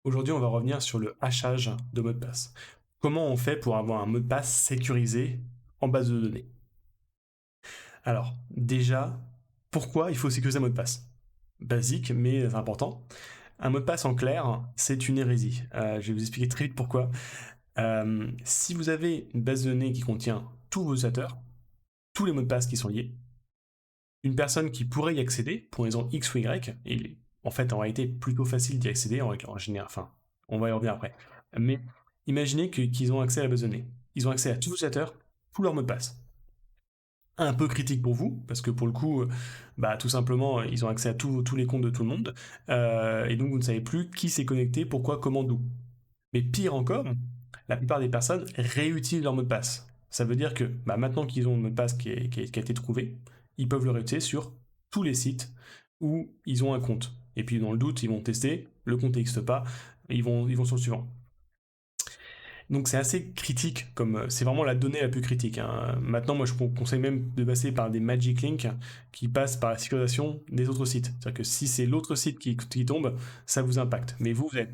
Aujourd'hui, on va revenir sur le hachage de mot de passe. Comment on fait pour avoir un mot de passe sécurisé en base de données? Alors, déjà, pourquoi il faut sécuriser un mot de passe? Basique, mais important. Un mot de passe en clair, c'est une hérésie. Je vais vous expliquer très vite pourquoi. Si vous avez une base de données qui contient tous vos utilisateurs, tous les mots de passe qui sont liés, une personne qui pourrait y accéder, pour une raison X ou Y, et en fait, en réalité, plutôt facile d'y accéder en général, enfin, on va y revenir après. Mais imaginez qu'ils ont accès à la base de données. Ils ont accès à tous vos utilisateurs, tous leurs mots de passe. Un peu critique pour vous, parce que pour le coup, bah, tout simplement, ils ont accès à tous les comptes de tout le monde, et donc vous ne savez plus qui s'est connecté, pourquoi, comment, d'où. Mais pire encore, la plupart des personnes réutilisent leur mot de passe. Ça veut dire que bah, maintenant qu'ils ont le mot de passe qui a été trouvé, ils peuvent le réutiliser sur tous les sites où ils ont un compte. Et puis dans le doute, ils vont tester, le compte n'existe pas, ils vont sur le suivant. Donc c'est assez critique, c'est vraiment la donnée la plus critique, hein. Maintenant, moi je conseille même de passer par des Magic Links qui passent par la sécurisation des autres sites. C'est-à-dire que si c'est l'autre site qui tombe, ça vous impacte. Mais vous avez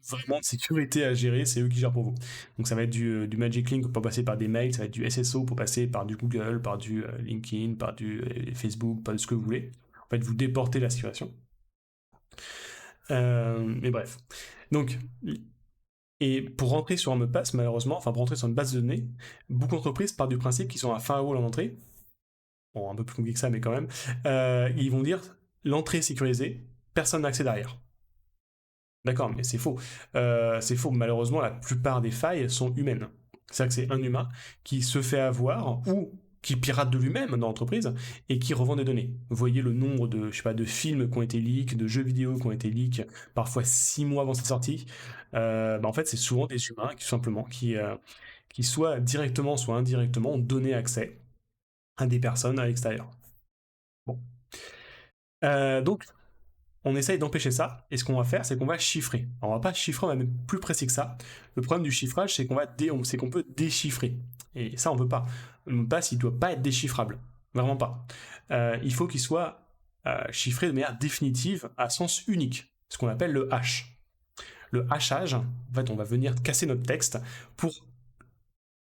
vraiment de sécurité à gérer, c'est eux qui gèrent pour vous. Donc ça va être du Magic Link pour passer par des mails, ça va être du SSO pour passer par du Google, par du LinkedIn, par du Facebook, par ce que vous voulez. En fait, vous déportez la situation. Mais bref. Donc, et pour rentrer sur un mot de passe, malheureusement, enfin pour rentrer sur une base de données, beaucoup d'entreprises partent du principe qu'ils ont un firewall en entrée. Bon, un peu plus compliqué que ça, mais quand même. Ils vont dire l'entrée est sécurisée, personne n'accède derrière. D'accord, mais c'est faux. C'est faux. Malheureusement, la plupart des failles sont humaines. C'est-à-dire que c'est un humain qui se fait avoir ou qui pirate de lui-même dans l'entreprise et qui revend des données. Vous voyez le nombre de, je sais pas, de films qui ont été leaks, de jeux vidéo qui ont été leaks, parfois 6 mois avant sa sortie. Bah, en fait, c'est souvent des humains qui simplement qui soit directement, soit indirectement ont donné accès à des personnes à l'extérieur. Bon. Donc, on essaye d'empêcher ça, et ce qu'on va faire, c'est qu'on va chiffrer. Alors, on va pas chiffrer, on va même plus précis que ça. Le problème du chiffrage, c'est qu'on peut déchiffrer. Et ça, on veut pas. Le mot de passe, il doit pas être déchiffrable. Vraiment pas. Il faut qu'il soit chiffré de manière définitive, à sens unique. Ce qu'on appelle le hash. Le hachage, en fait, on va venir casser notre texte pour,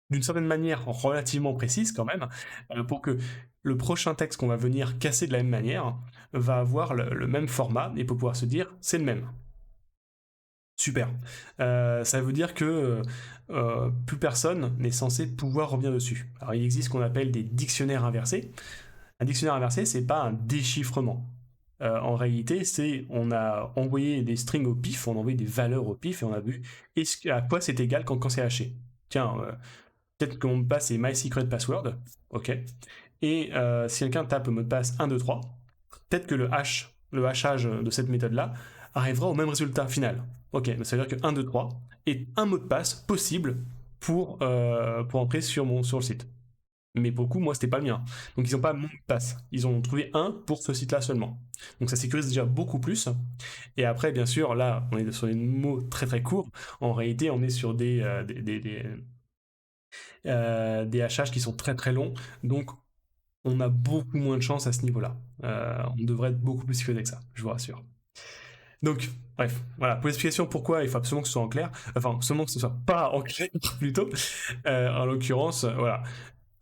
d'une certaine manière relativement précise quand même, pour que le prochain texte qu'on va venir casser de la même manière va avoir le même format et pour pouvoir se dire c'est le même. Super. Ça veut dire que plus personne n'est censé pouvoir revenir dessus. Alors il existe ce qu'on appelle des dictionnaires inversés. Un dictionnaire inversé, c'est pas un déchiffrement. En réalité, c'est on a envoyé des strings au pif, on a envoyé des valeurs au pif et on a vu à quoi c'est égal quand c'est haché. Tiens, peut-être que mon mot de passe est my secret password, ok. Et si quelqu'un tape le mot de passe 1, 2, 3, peut-être que le hachage de cette méthode-là arrivera au même résultat final. Ok, mais ça veut dire que 1, 2, 3 est un mot de passe possible pour entrer sur le site. Mais pour le coup, moi, c'était pas le mien. Donc, ils n'ont pas mon mot de passe. Ils ont trouvé un pour ce site-là seulement. Donc, ça sécurise déjà beaucoup plus. Et après, bien sûr, là, on est sur des mots très très courts. En réalité, on est sur des hachages qui sont très très longs. Donc, on a beaucoup moins de chance à ce niveau-là. On devrait être beaucoup plus sécurisé que ça, je vous rassure. Donc, bref, voilà, pour l'explication pourquoi il faut absolument que ce soit en clair, enfin, absolument que ce soit pas en clair plutôt, en l'occurrence, voilà,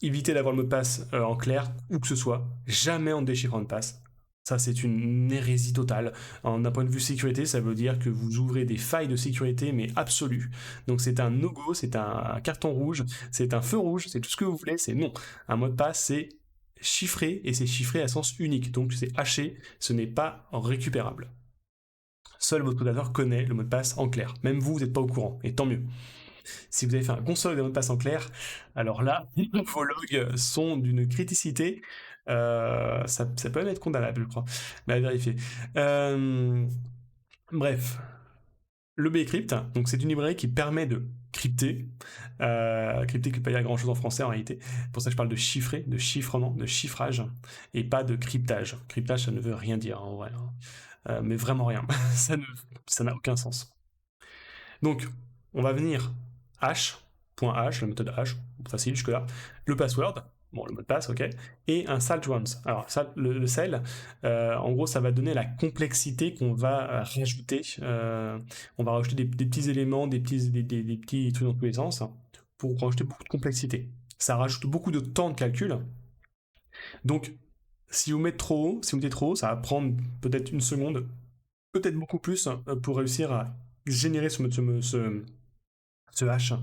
évitez d'avoir le mot de passe en clair, où que ce soit, jamais en déchiffrant de passe. Ça, c'est une hérésie totale. D'un point de vue sécurité, ça veut dire que vous ouvrez des failles de sécurité, mais absolues. Donc, c'est un no-go, c'est un carton rouge, c'est un feu rouge, c'est tout ce que vous voulez, c'est non. Un mot de passe, c'est chiffré, et c'est chiffré à sens unique. Donc, c'est haché, ce n'est pas récupérable. Seul votre utilisateur connaît le mot de passe en clair. Même vous, vous n'êtes pas au courant, et tant mieux. Si vous avez fait un console de mot de passe en clair, alors là, vos logs sont d'une criticité. Ça peut même être condamnable, je crois. Mais à vérifier. Euh, Bref, le bcrypt, donc c'est une librairie qui permet de crypter. Crypter qui ne peut pas dire grand chose en français en réalité. Pour ça, je parle de chiffrer, de chiffrement, de chiffrage, et pas de cryptage. Cryptage, ça ne veut rien dire en vrai, hein. Mais vraiment rien. Ça n'a aucun sens. Donc, on va venir hash, point hash, la méthode hash, facile jusque-là, le password. bon, le mot de passe, ok, et un salt once. Alors, ça, le sel, en gros, ça va donner la complexité qu'on va rajouter. On va rajouter des petits éléments, des petits trucs dans tous les sens, hein, pour rajouter beaucoup de complexité. Ça rajoute beaucoup de temps de calcul. Donc, si vous mettez trop haut, ça va prendre peut-être une seconde, peut-être beaucoup plus, pour réussir à générer ce hash.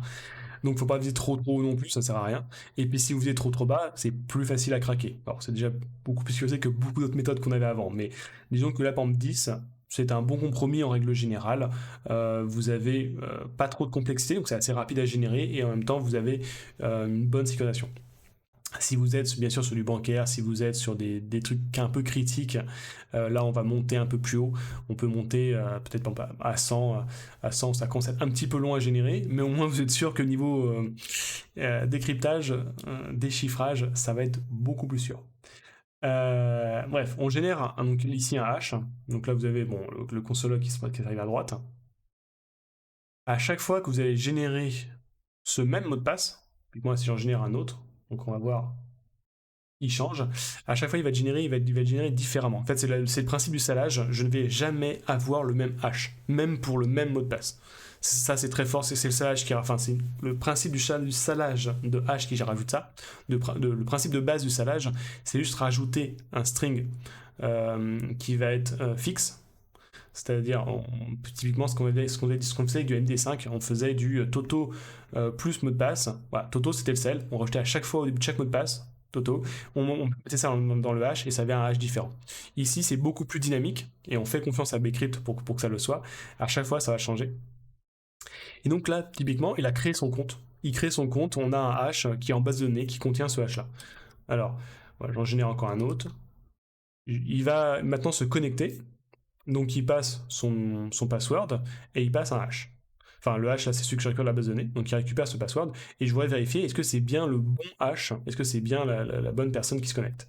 Donc faut pas viser trop haut non plus, ça sert à rien. Et puis si vous visez trop bas, c'est plus facile à craquer. Alors c'est déjà beaucoup plus usé que beaucoup d'autres méthodes qu'on avait avant. Mais disons que là, par exemple, 10, c'est un bon compromis en règle générale. Vous avez pas trop de complexité, donc c'est assez rapide à générer, et en même temps vous avez une bonne sécurisation. Si vous êtes bien sûr sur du bancaire, si vous êtes sur des trucs un peu critiques, là on va monter un peu plus haut. On peut monter peut-être à 100, à 100, ça commence à être un petit peu long à générer, mais au moins vous êtes sûr que niveau décryptage, déchiffrage, ça va être beaucoup plus sûr. Bref, on génère donc ici un hash. Donc là vous avez bon, le console qui arrive à droite. À chaque fois que vous allez générer ce même mot de passe, puis moi si j'en génère un autre, donc on va voir il change. À chaque fois, il va générer différemment. En fait, c'est le principe du salage. Je ne vais jamais avoir le même hash, même pour le même mot de passe. Ça, c'est très fort. C'est le salage enfin, c'est le principe du salage de hash qui rajoute ça. Le principe de base du salage, c'est juste rajouter un string qui va être fixe. C'est-à-dire, typiquement, ce qu'on faisait avec du MD5, on faisait du Toto plus mot de passe. Voilà, Toto, c'était le sel. On rajoutait à chaque fois au début de chaque mot de passe Toto. On mettait ça dans le hash et ça avait un hash différent. Ici, c'est beaucoup plus dynamique et on fait confiance à Bcrypt pour que ça le soit. À chaque fois, ça va changer. Et donc là, typiquement, il a créé son compte. Il crée son compte, on a un hash qui est en base de données qui contient ce hash-là. Alors, voilà, j'en génère encore un autre. Il va maintenant se connecter. Donc il passe son password et il passe un hash. Enfin, le hash, là, c'est celui que je récupère de la base de données. Donc il récupère ce password et je voudrais vérifier est-ce que c'est bien le bon hash, est-ce que c'est bien la bonne personne qui se connecte.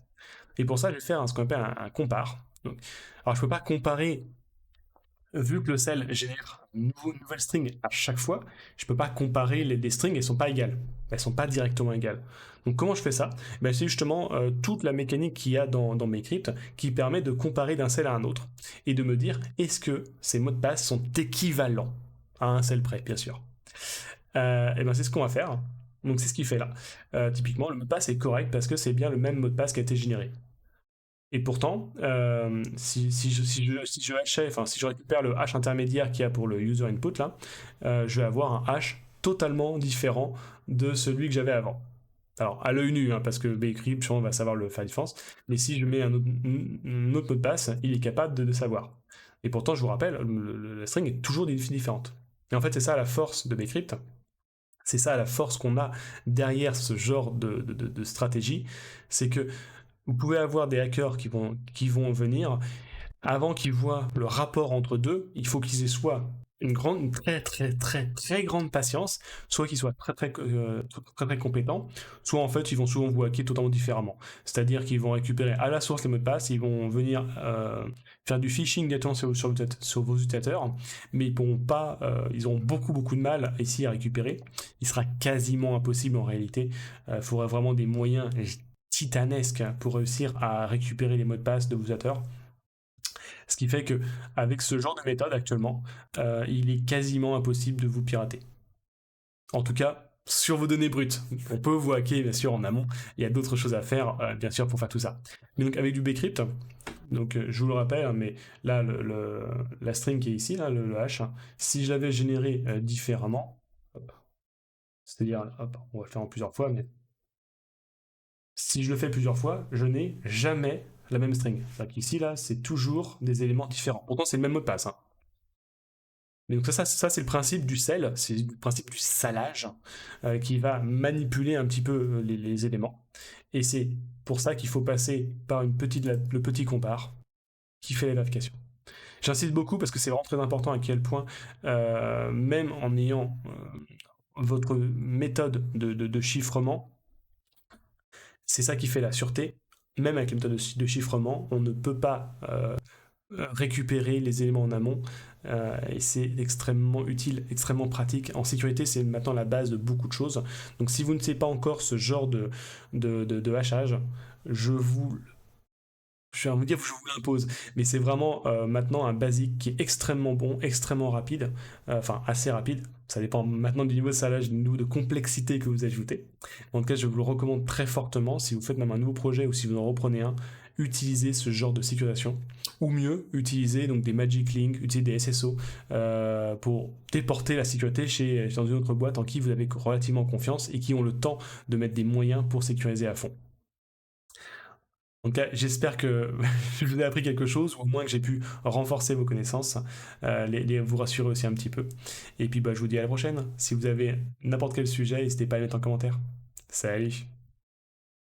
Et pour ça, je vais faire ce qu'on appelle un compare. Donc, alors je ne peux pas comparer, vu que le cell génère une nouvelle string à chaque fois, je ne peux pas comparer les strings, elles ne sont pas égales. Elles ne sont pas directement égales. Donc comment je fais ça? Ben, c'est justement toute la mécanique qu'il y a dans Bcrypt qui permet de comparer d'un cell à un autre et de me dire est-ce que ces mots de passe sont équivalents à un cell près, bien sûr. Et ben c'est ce qu'on va faire. Donc c'est ce qu'il fait là. Typiquement, le mot de passe est correct parce que c'est bien le même mot de passe qui a été généré. Et pourtant, si je hachais, enfin, si je récupère le hash intermédiaire qu'il y a pour le user input, là, je vais avoir un hash totalement différent de celui que j'avais avant. Alors, à l'œil nu, hein, parce que Bcrypt, va savoir le faire différence, mais si je mets un autre mot de passe, il est capable de savoir. Et pourtant, je vous rappelle, la string est toujours différente. Et en fait, c'est ça la force de Bcrypt, c'est ça la force qu'on a derrière ce genre de stratégie, c'est que vous pouvez avoir des hackers qui vont venir, avant qu'ils voient le rapport entre deux, il faut qu'ils aient soit une très très très très grande patience, soit qu'ils soient très compétents, soit en fait ils vont souvent vous hacker totalement différemment. C'est-à-dire qu'ils vont récupérer à la source les mots de passe, ils vont venir faire du phishing directement sur vos utilisateurs, mais ils pourront pas, ils auront beaucoup de mal ici à récupérer. Il sera quasiment impossible en réalité. Il faudrait vraiment des moyens titanesques pour réussir à récupérer les mots de passe de vos utilisateurs. Ce qui fait que avec ce genre de méthode actuellement, il est quasiment impossible de vous pirater. En tout cas, sur vos données brutes. On peut vous hacker, bien sûr, en amont. Il y a d'autres choses à faire, bien sûr, pour faire tout ça. Mais donc, avec du Bcrypt, donc je vous le rappelle, hein, mais là, la string qui est ici, là, le hash, hein, si je l'avais généré différemment, c'est-à-dire, hop, on va le faire en plusieurs fois, mais si je le fais plusieurs fois, je n'ai jamais la même string. Ici, là, c'est toujours des éléments différents. Pourtant, c'est le même mot de passe, hein. Mais donc ça c'est le principe du sel, c'est le principe du salage qui va manipuler un petit peu les éléments. Et c'est pour ça qu'il faut passer par le petit compare qui fait la vérification. J'insiste beaucoup parce que c'est vraiment très important à quel point, même en ayant votre méthode de chiffrement, c'est ça qui fait la sûreté. Même avec les méthodes de chiffrement, on ne peut pas récupérer les éléments en amont. Et c'est extrêmement utile, extrêmement pratique. En sécurité, c'est maintenant la base de beaucoup de choses. Donc si vous ne savez pas encore ce genre de hachage, je vous je vais vous dire, je vous l'impose, mais c'est vraiment maintenant un basique qui est extrêmement bon, extrêmement rapide, enfin assez rapide. Ça dépend maintenant du niveau de salage, du niveau de complexité que vous ajoutez. En tout cas, je vous le recommande très fortement. Si vous faites même un nouveau projet ou si vous en reprenez un, utilisez ce genre de sécurisation. Ou mieux, utilisez donc des Magic Link, utilisez des SSO pour déporter la sécurité dans une autre boîte en qui vous avez relativement confiance et qui ont le temps de mettre des moyens pour sécuriser à fond. En tout cas, j'espère que je vous ai appris quelque chose, ou au moins que j'ai pu renforcer vos connaissances, vous rassurer aussi un petit peu. Et puis bah, je vous dis à la prochaine. Si vous avez n'importe quel sujet, n'hésitez pas à le mettre en commentaire. Salut!